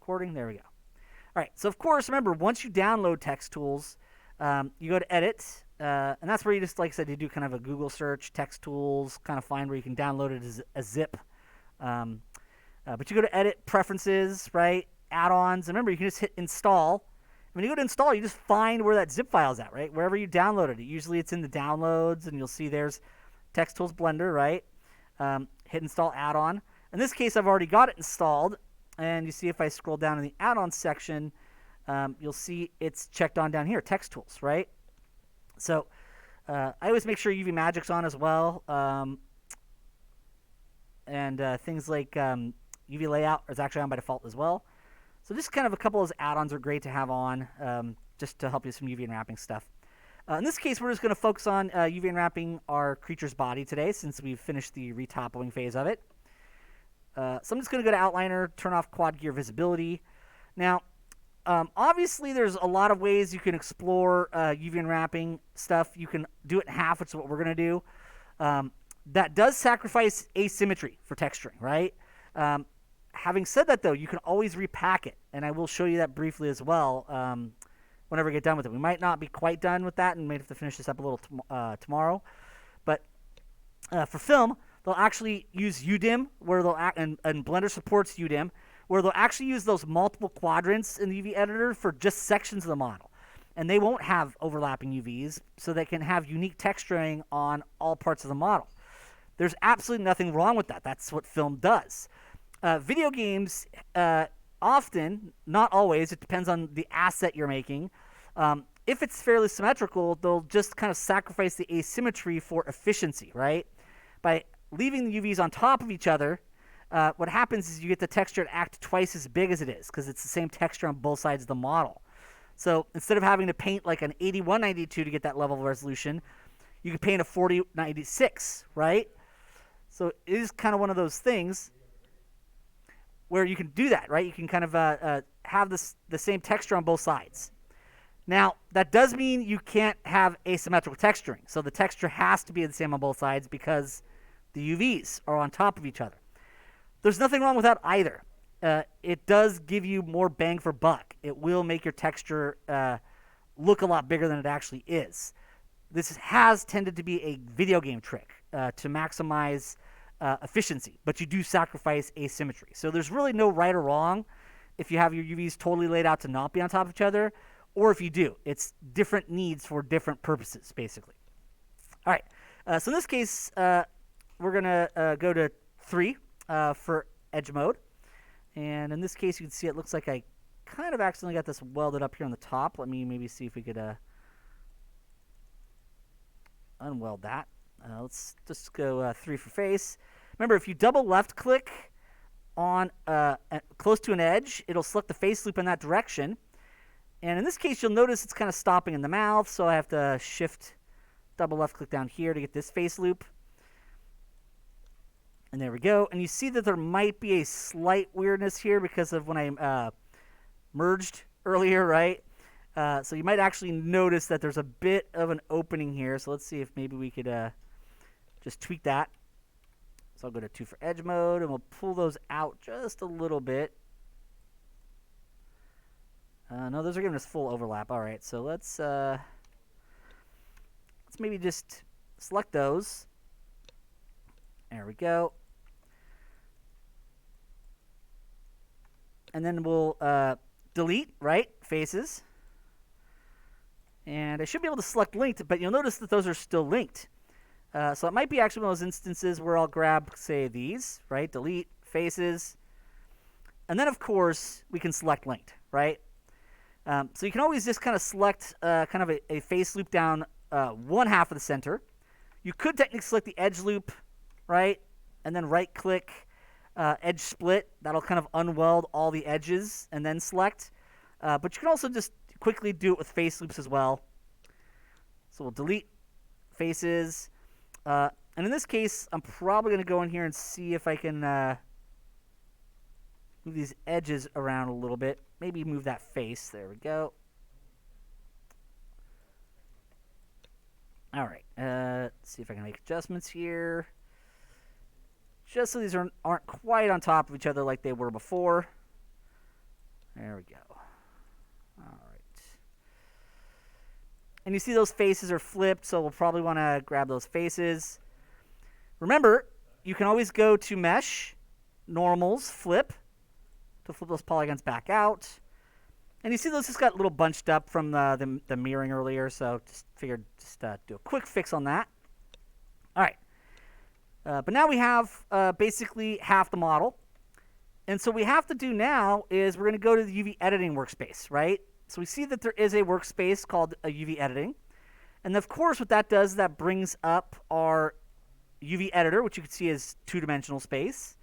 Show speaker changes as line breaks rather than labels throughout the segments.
recording. There we go. All right, so of course, remember, once you download text tools, you go to Edit, and that's where you just, like I said, you do kind of a Google search, text tools, kind of find where you can download it as a zip. But you go to Edit, Preferences, right, Add-ons, and remember, you can just hit Install. When you go to Install, you just find where that zip file is at, right, wherever you downloaded it. Usually it's in the Downloads, and you'll see there's Text Tools Blender, right? Hit Install Add-on. In this case, I've already got it installed. And you see if I scroll down in the add-on section, you'll see it's checked on down here, text tools, right? So I always make sure UV Magic's on as well. And things like UV Layout is actually on by default as well. So just kind of a couple of those add-ons are great to have on just to help you with some UV unwrapping stuff. In this case, we're just going to focus on UV unwrapping our creature's body today since we've finished the retoppling phase of it. So I'm just going to go to Outliner, turn off Quad Gear Visibility. Now, obviously, there's a lot of ways you can explore UV unwrapping stuff. You can do it in half, which is what we're going to do. That does sacrifice asymmetry for texturing, right? Having said that, though, you can always repack it, and I will show you that briefly as well whenever we get done with it. We might not be quite done with that and may have to finish this up a little tomorrow. But for film, they'll actually use UDIM, where they'll and Blender supports UDIM, where they'll actually use those multiple quadrants in the UV editor for just sections of the model. And they won't have overlapping UVs, so they can have unique texturing on all parts of the model. There's absolutely nothing wrong with that. That's what film does. Video games often, not always, it depends on the asset you're making. If it's fairly symmetrical, they'll just kind of sacrifice the asymmetry for efficiency, right? By leaving the UVs on top of each other, what happens is you get the texture to act twice as big as it is because it's the same texture on both sides of the model. So instead of having to paint like an 8192 to get that level of resolution, you can paint a 4096, right? So it is kind of one of those things where you can do that, right? You can kind of have the same texture on both sides. Now, that does mean you can't have asymmetrical texturing. So the texture has to be the same on both sides because the UVs are on top of each other. There's nothing wrong with that either. It does give you more bang for buck. It will make your texture look a lot bigger than it actually is. This has tended to be a video game trick to maximize efficiency, but you do sacrifice asymmetry. So there's really no right or wrong if you have your UVs totally laid out to not be on top of each other, or if you do. It's different needs for different purposes, basically. All right. So in this case, we're going to go to 3 for edge mode. And in this case, you can see it looks like I kind of accidentally got this welded up here on the top. Let me maybe see if we could unweld that. Let's just go 3 for face. Remember, if you double left click on close to an edge, it'll select the face loop in that direction. And in this case, you'll notice it's kind of stopping in the mouth, so I have to shift double left click down here to get this face loop. And there we go. And you see that there might be a slight weirdness here because of when I merged earlier, right? So you might actually notice that there's a bit of an opening here. So let's see if maybe we could just tweak that. So I'll go to 2 for edge mode, and we'll pull those out just a little bit. No, those are giving us full overlap. All right, so let's maybe just select those. There we go. And then we'll delete, right, faces. And I should be able to select linked, but you'll notice that those are still linked. So it might be actually one of those instances where I'll grab, say, these, right, delete, faces. And then, of course, we can select linked, right? So you can always just kind of select kind of a face loop down one half of the center. You could technically select the edge loop, right? And then right-click edge split. That'll kind of unweld all the edges and then select. But you can also just quickly do it with face loops as well. So we'll delete faces. And in this case, I'm probably going to go in here and see if I can move these edges around a little bit. Maybe move that face. There we go. All right. Let's see if I can make adjustments here. Just so these aren't quite on top of each other like they were before. There we go. All right. And you see those faces are flipped, so we'll probably want to grab those faces. Remember, you can always go to Mesh, Normals, Flip, to flip those polygons back out. And you see those just got a little bunched up from the mirroring earlier, so just figured do a quick fix on that. All right. But now we have basically half the model. And so what we have to do now is we're going to go to the UV Editing Workspace, right? So we see that there is a workspace called UV Editing. And of course, what that does is that brings up our UV Editor, which you can see is two-dimensional space,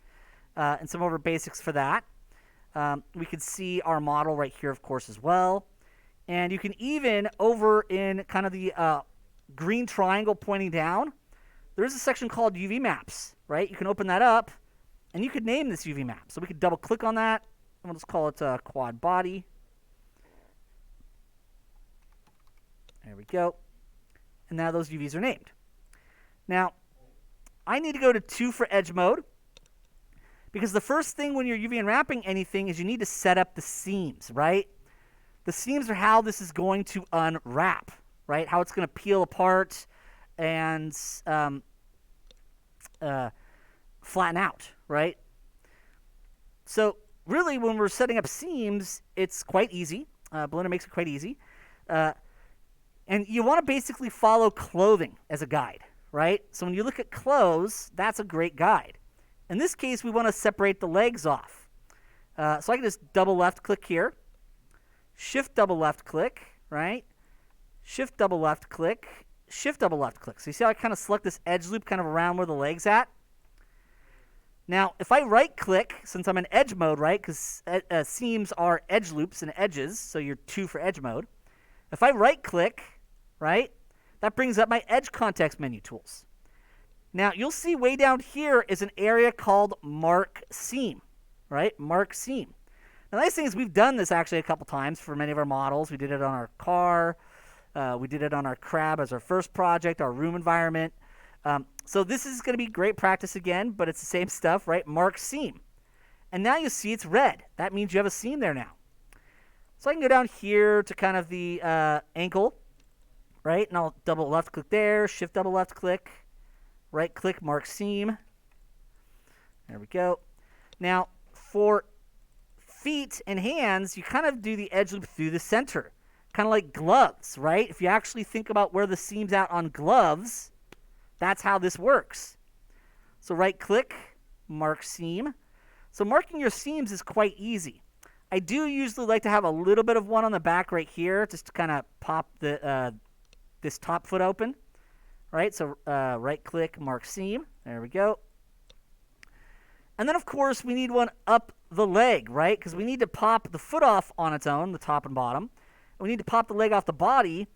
and some of our basics for that. We can see our model right here, of course, as well. And you can even, over in kind of the green triangle pointing down, there is a section called UV Maps, right? You can open that up, and you could name this UV map. So we could double-click on that, and we'll just call it Quad Body. There we go. And now those UVs are named. Now, I need to go to 2 for edge mode, because the first thing when you're UV unwrapping anything is you need to set up the seams, right? The seams are how this is going to unwrap, right? How it's going to peel apart and flatten out, right? So really, when we're setting up seams, it's quite easy. Blender makes it quite easy. And you want to basically follow clothing as a guide, right? So when you look at clothes, that's a great guide. In this case, we want to separate the legs off. So I can just double left click here, shift double left click, right? Shift double left click, shift double left click. So you see how I kind of select this edge loop kind of around where the leg's at? Now, if I right click, since I'm in edge mode, right? Because seams are edge loops and edges, so you're 2 for edge mode. If I right click, right, that brings up my edge context menu tools. Now, you'll see way down here is an area called Mark Seam, right? Mark Seam. Now, the nice thing is we've done this actually a couple times for many of our models. We did it on our car. We did it on our crab as our first project, our room environment. So this is going to be great practice again, but it's the same stuff, right? Mark Seam. And now you see it's red. That means you have a seam there now. So I can go down here to kind of the ankle, right? And I'll double left click there, shift double left click, right click, mark seam. There we go. Now, for feet and hands, you kind of do the edge loop through the center, kind of like gloves, right? If you actually think about where the seam's out on gloves, that's how this works. So right click, mark seam. So marking your seams is quite easy. I do usually like to have a little bit of one on the back right here, just to kind of pop the this top foot open, right? So right click, mark seam. There we go. And then, of course, we need one up the leg, right? Because we need to pop the foot off on its own, the top and bottom. And we need to pop the leg off the body,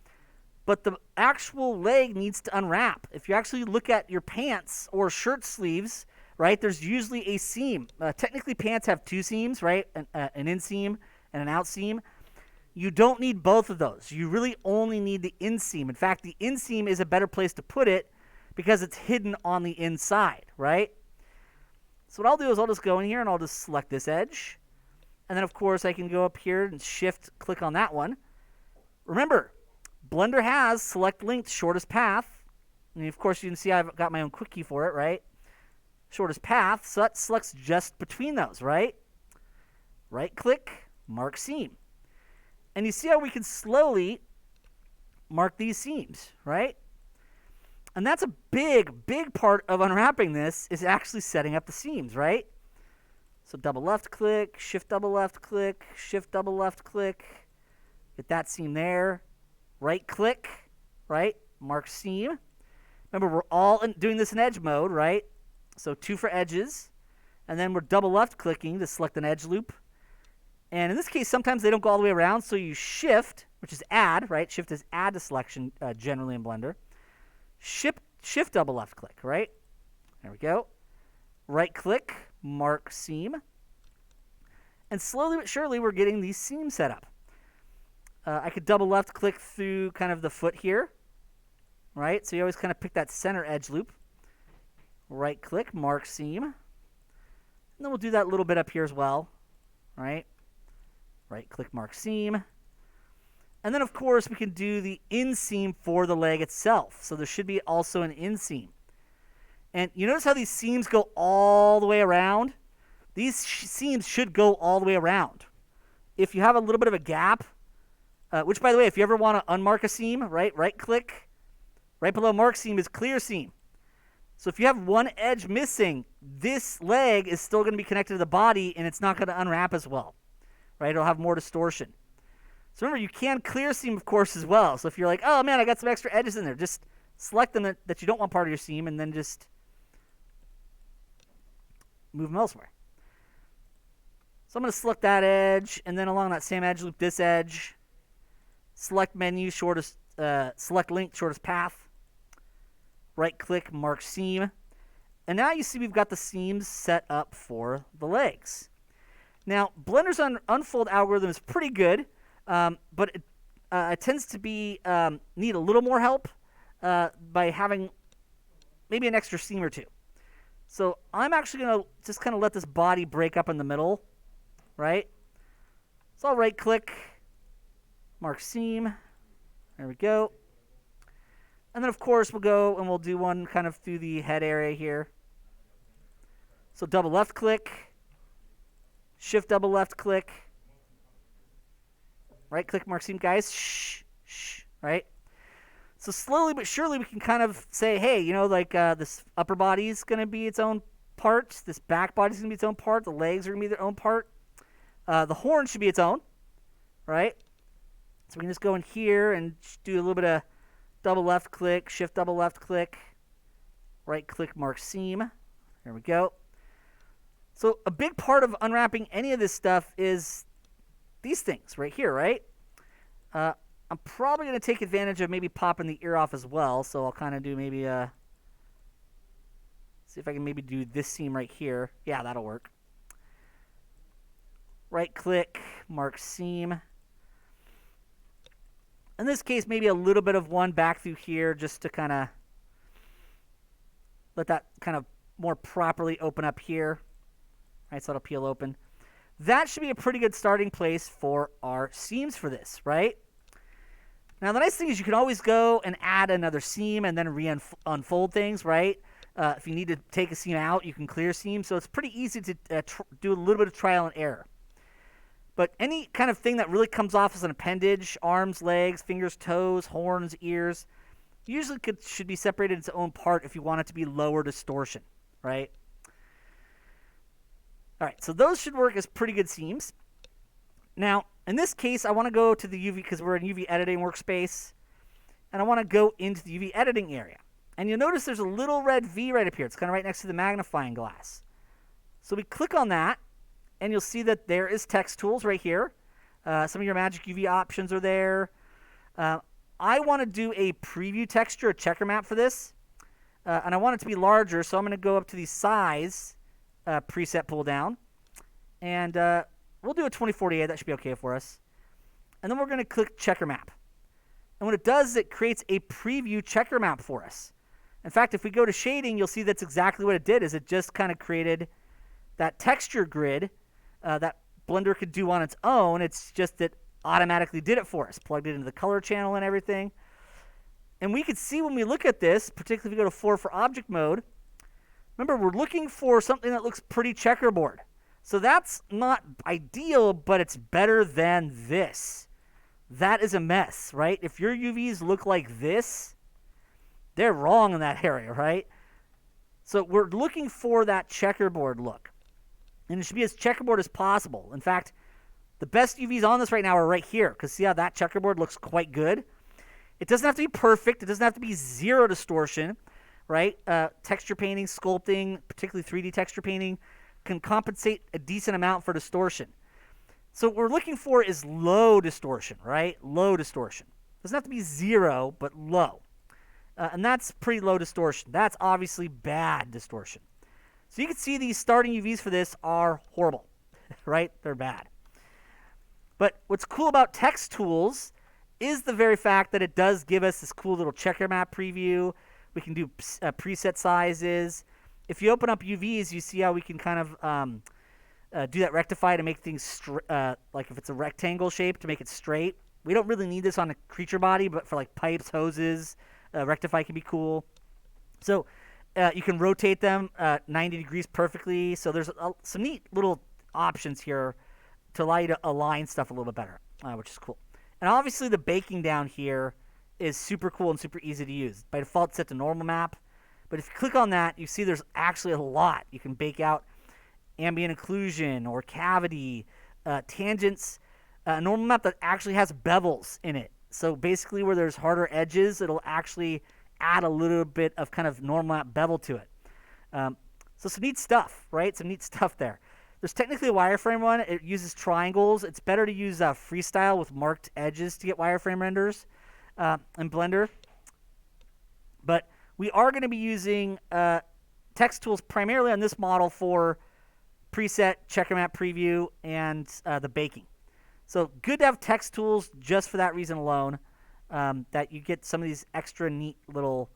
but the actual leg needs to unwrap. If you actually look at your pants or shirt sleeves, right, there's usually a seam. Technically, pants have 2 seams, right? An inseam and an outseam. You don't need both of those. You really only need the inseam. In fact, the inseam is a better place to put it because it's hidden on the inside, right? So what I'll do is I'll just go in here and I'll just select this edge. And then, of course, I can go up here and shift-click on that one. Remember, Blender has select length, shortest path. And, of course, you can see I've got my own quick key for it, right? Shortest path, so that selects just between those, right? Right-click, mark seam. And you see how we can slowly mark these seams, right? And that's a big, big part of unwrapping this is actually setting up the seams, right? So double left click, shift double left click, shift double left click. Get that seam there. Right click, right? Mark seam. Remember, we're all doing this in edge mode, right? So 2 for edges. And then we're double left clicking to select an edge loop. And in this case, sometimes they don't go all the way around, so you shift, which is add, right? Shift is add to selection generally in Blender. Shift double left click, right? There we go. Right click, mark seam. And slowly but surely, we're getting these seams set up. I could double left click through kind of the foot here, right? So you always kind of pick that center edge loop. Right click, mark seam. And then we'll do that a little bit up here as well, right? Right-click, mark seam. And then, of course, we can do the inseam for the leg itself. So there should be also an inseam. And you notice how these seams go all the way around? These seams should go all the way around. If you have a little bit of a gap, which, by the way, if you ever want to unmark a seam, right-click, right below mark seam is clear seam. So if you have one edge missing, this leg is still going to be connected to the body, and it's not going to unwrap as well. Right? It'll have more distortion. So remember, you can clear seam, of course, as well. So if you're like, oh, man, I got some extra edges in there, just select them that you don't want part of your seam, and then just move them elsewhere. So I'm going to select that edge, and then along that same edge, loop this edge. Select menu, shortest, select link, shortest path. Right-click, mark seam. And now you see we've got the seams set up for the legs. Now, Blender's unfold algorithm is pretty good, but it tends to be need a little more help by having maybe an extra seam or two. So I'm actually going to just kind of let this body break up in the middle, right? So I'll right-click, mark seam. There we go. And then, of course, we'll go and we'll do one kind of through the head area here. So double left-click, shift double left-click, right-click, mark seam. Guys, shh, right? So slowly but surely we can kind of say, hey, you know, like this upper body is going to be its own part. This back body is going to be its own part. The legs are going to be their own part. The horn should be its own, right? So we can just go in here and do a little bit of double left click, shift double left click, right click, mark seam. There we go. So a big part of unwrapping any of this stuff is these things right here, right? I'm probably going to take advantage of maybe popping the ear off as well. So I'll kind of do maybe see if I can maybe do this seam right here. Yeah, that'll work. Right click, mark seam. In this case, maybe a little bit of one back through here just to kind of let that kind of more properly open up here. Right, so it'll peel open. That should be a pretty good starting place for our seams for this, right? Now, the nice thing is you can always go and add another seam and then unfold things, right? If you need to take a seam out, you can clear seam. So it's pretty easy to do a little bit of trial and error. But any kind of thing that really comes off as an appendage, arms, legs, fingers, toes, horns, ears, usually should be separated its own part if you want it to be lower distortion, right? All right, so those should work as pretty good seams. Now, in this case, I want to go to the UV, because we're in UV Editing Workspace, and I want to go into the UV Editing area. And you'll notice there's a little red V right up here. It's kind of right next to the magnifying glass. So we click on that, and you'll see that there is text tools right here. Some of your magic UV options are there. I want to do a preview texture, a checker map for this. And I want it to be larger, so I'm going to go up to the size preset pull down. And we'll do a 2048. That should be okay for us. And then we're going to click checker map. And what it does is it creates a preview checker map for us. In fact, if we go to shading, you'll see that's exactly what it did, is it just kind of created that texture grid that Blender could do on its own. It's just that automatically did it for us, plugged it into the color channel and everything. And we could see when we look at this, particularly if we go to 4 for object mode, remember, we're looking for something that looks pretty checkerboard. So that's not ideal, but it's better than this. That is a mess, right? If your UVs look like this, they're wrong in that area, right? So we're looking for that checkerboard look. And it should be as checkerboard as possible. In fact, the best UVs on this right now are right here, because see how that checkerboard looks quite good? It doesn't have to be perfect. It doesn't have to be zero distortion, right? Texture painting, sculpting, particularly 3D texture painting, can compensate a decent amount for distortion. So what we're looking for is low distortion, right? Low distortion. It doesn't have to be zero, but low. And that's pretty low distortion. That's obviously bad distortion. So you can see these starting UVs for this are horrible, right? They're bad. But what's cool about text tools is the very fact that it does give us this cool little checker map preview. We can do preset sizes. If you open up UVs, you see how we can kind of do that rectify to make things like if it's a rectangle shape to make it straight. We don't really need this on a creature body, but for like pipes, hoses, rectify can be cool. So you can rotate them 90 degrees perfectly. So there's some neat little options here to allow you to align stuff a little bit better, which is cool. And obviously the baking down here is super cool and super easy to use. By default, it's set to normal map. But if you click on that, you see there's actually a lot. You can bake out ambient occlusion or cavity, tangents, a normal map that actually has bevels in it. So basically where there's harder edges, it'll actually add a little bit of kind of normal map bevel to it. So some neat stuff, right? Some neat stuff there. There's technically a wireframe one. It uses triangles. It's better to use freestyle with marked edges to get wireframe renders in Blender. But we are going to be using text tools primarily on this model for preset, checker map preview, and the baking. So good to have text tools just for that reason alone, that you get some of these extra neat little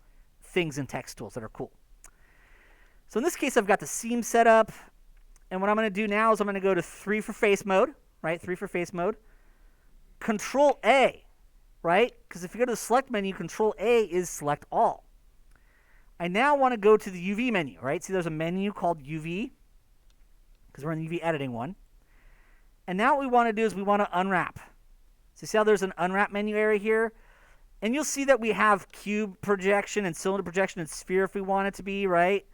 things in text tools that are cool. So in this case, I've got the seam set up. And what I'm going to do now is I'm going to go to 3 for face mode, right? 3 for face mode. Control A, right? Because if you go to the select menu, Control A is select all. I now want to go to the UV menu, right? See, there's a menu called UV because we're in the UV editing one. And now what we want to do is we want to unwrap. So see how there's an unwrap menu area here? And you'll see that we have cube projection and cylinder projection and sphere if we want it to be, right?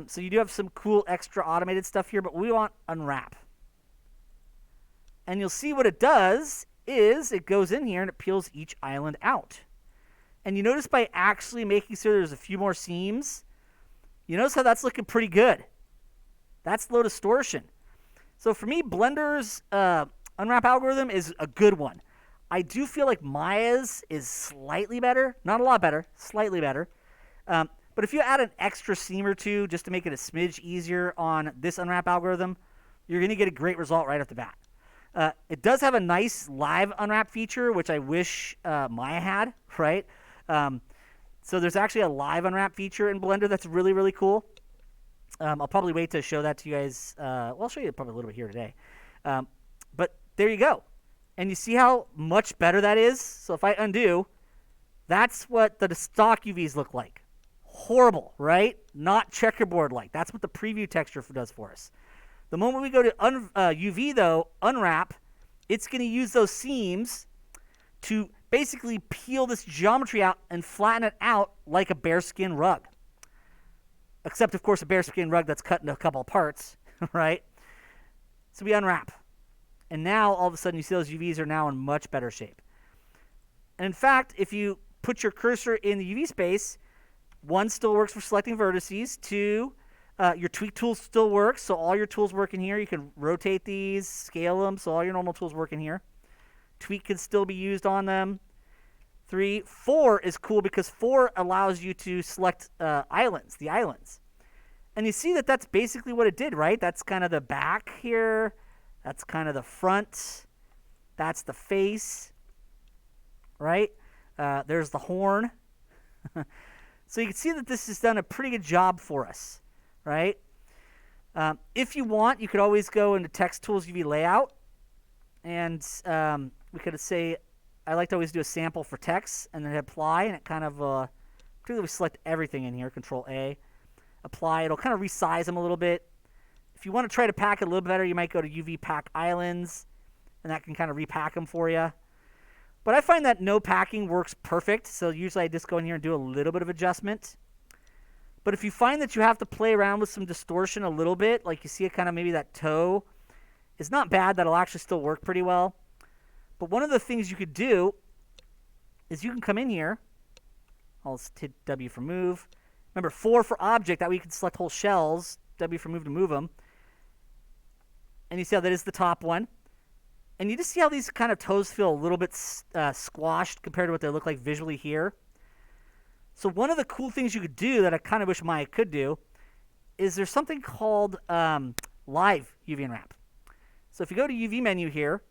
So you do have some cool extra automated stuff here, but we want unwrap. And you'll see what it does is it goes in here and it peels each island out. And you notice by actually making sure there's a few more seams, you notice how that's looking pretty good. That's low distortion. So for me, Blender's unwrap algorithm is a good one. I do feel like Maya's is slightly better. Not a lot better, slightly better. But if you add an extra seam or two just to make it a smidge easier on this unwrap algorithm, you're going to get a great result right off the bat. It does have a nice live unwrap feature, which I wish Maya had, right? So there's actually a live unwrap feature in Blender that's really, really cool. I'll probably wait to show that to you guys. Well, I'll show you probably a little bit here today. But there you go. And you see how much better that is? So if I undo, that's what the stock UVs look like. Horrible, right? Not checkerboard-like. That's what the preview texture does for us. The moment we go to UV, though, unwrap, it's going to use those seams to basically peel this geometry out and flatten it out like a bearskin rug. Except, of course, a bearskin rug that's cut into a couple of parts, right? So we unwrap. And now, all of a sudden, you see those UVs are now in much better shape. And in fact, if you put your cursor in the UV space, 1 still works for selecting vertices. 2, your tweak tool still works, so all your tools work in here. You can rotate these, scale them, so all your normal tools work in here. Tweak can still be used on them. 3, 4 is cool because 4 allows you to select the islands. And you see that that's basically what it did, right? That's kind of the back here. That's kind of the front. That's the face, right? There's the horn. So you can see that this has done a pretty good job for us, right? If you want, you could always go into Text Tools UV Layout. And we could say, I like to always do a sample for text and then hit apply. And it kind of, particularly we select everything in here, Control A. Apply. It'll kind of resize them a little bit. If you want to try to pack it a little better, you might go to UV Pack Islands. And that can kind of repack them for you. But I find that no packing works perfect, so usually I just go in here and do a little bit of adjustment. But if you find that you have to play around with some distortion a little bit, like you see it kind of maybe that toe, it's not bad. That'll actually still work pretty well. But one of the things you could do is you can come in here. I'll hit W for move. Remember, 4 for object, that way you can select whole shells. W for move to move them. And you see how that is the top one. And you just see how these kind of toes feel a little bit squashed compared to what they look like visually here. So one of the cool things you could do that I kind of wish Maya could do is there's something called live UV unwrap. So if you go to UV menu here,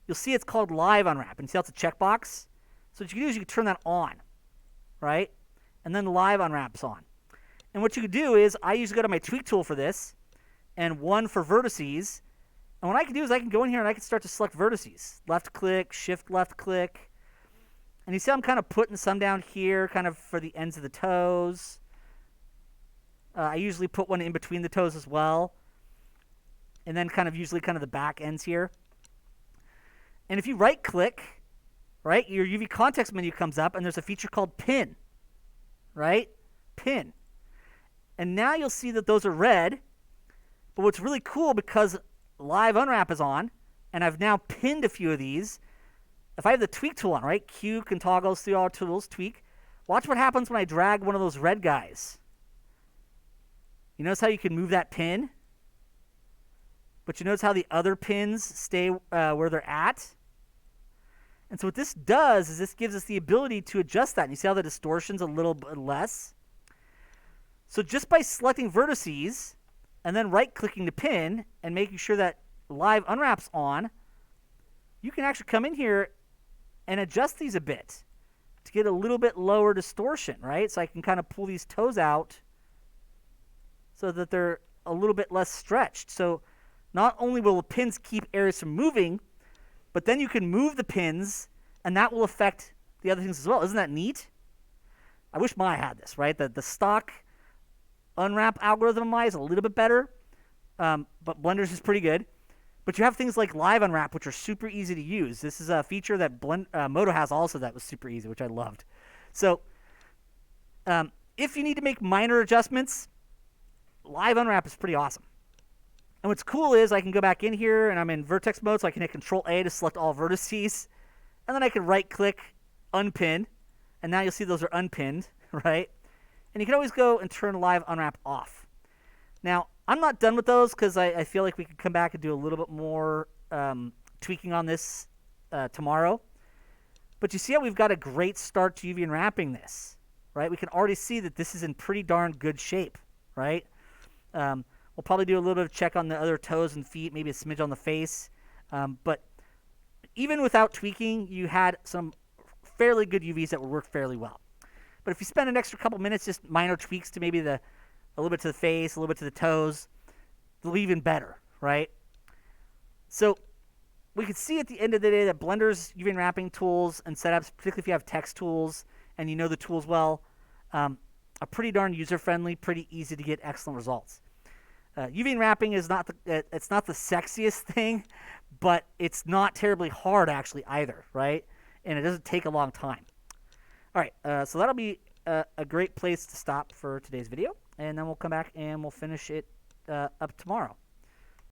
you'll see it's called live unwrap. And see how it's a checkbox? So what you can do is you can turn that on, right? And then the live unwrap's on. And what you could do is I usually go to my tweak tool for this. and 1 for vertices. And what I can do is I can go in here and I can start to select vertices. Left click, shift left click. And you see I'm kind of putting some down here kind of for the ends of the toes. I usually put one in between the toes as well. And then usually the back ends here. And if you right click, right, your UV context menu comes up and there's a feature called pin, right? Pin. And now you'll see that those are red. But what's really cool, because live unwrap is on, and I've now pinned a few of these. If I have the tweak tool on, right? Q can toggle through all tools, tweak. Watch what happens when I drag one of those red guys. You notice how you can move that pin? But you notice how the other pins stay where they're at? And so what this does is this gives us the ability to adjust that. And you see how the distortion's a little bit less? So just by selecting vertices and then right-clicking the pin and making sure that live unwrap's on, you can actually come in here and adjust these a bit to get a little bit lower distortion, right? So I can kind of pull these toes out so that they're a little bit less stretched. So not only will the pins keep areas from moving, but then you can move the pins, and that will affect the other things as well. Isn't that neat? I wish Maya had this, right? The stock unwrap algorithm of Maya is a little bit better, but Blender's is pretty good. But you have things like live unwrap, which are super easy to use. This is a feature that Moto has also that was super easy, which I loved. So if you need to make minor adjustments, live unwrap is pretty awesome. And what's cool is I can go back in here, and I'm in vertex mode, so I can hit Control-A to select all vertices. And then I can right-click, unpin, and now you'll see those are unpinned, right? And you can always go and turn live unwrap off. Now, I'm not done with those because I feel like we could come back and do a little bit more tweaking on this tomorrow. But you see how we've got a great start to UV unwrapping this, right? We can already see that this is in pretty darn good shape, right? We'll probably do a little bit of check on the other toes and feet, maybe a smidge on the face. But even without tweaking, you had some fairly good UVs that would work fairly well. But if you spend an extra couple minutes, just minor tweaks to maybe a little bit to the face, a little bit to the toes, it'll be even better, right? So we can see at the end of the day that Blender's UV unwrapping tools and setups, particularly if you have text tools and you know the tools well, are pretty darn user-friendly, pretty easy to get excellent results. UV unwrapping is it's not the sexiest thing, but it's not terribly hard actually either, right? And it doesn't take a long time. All right, so that'll be a great place to stop for today's video, and then we'll come back and we'll finish it up tomorrow.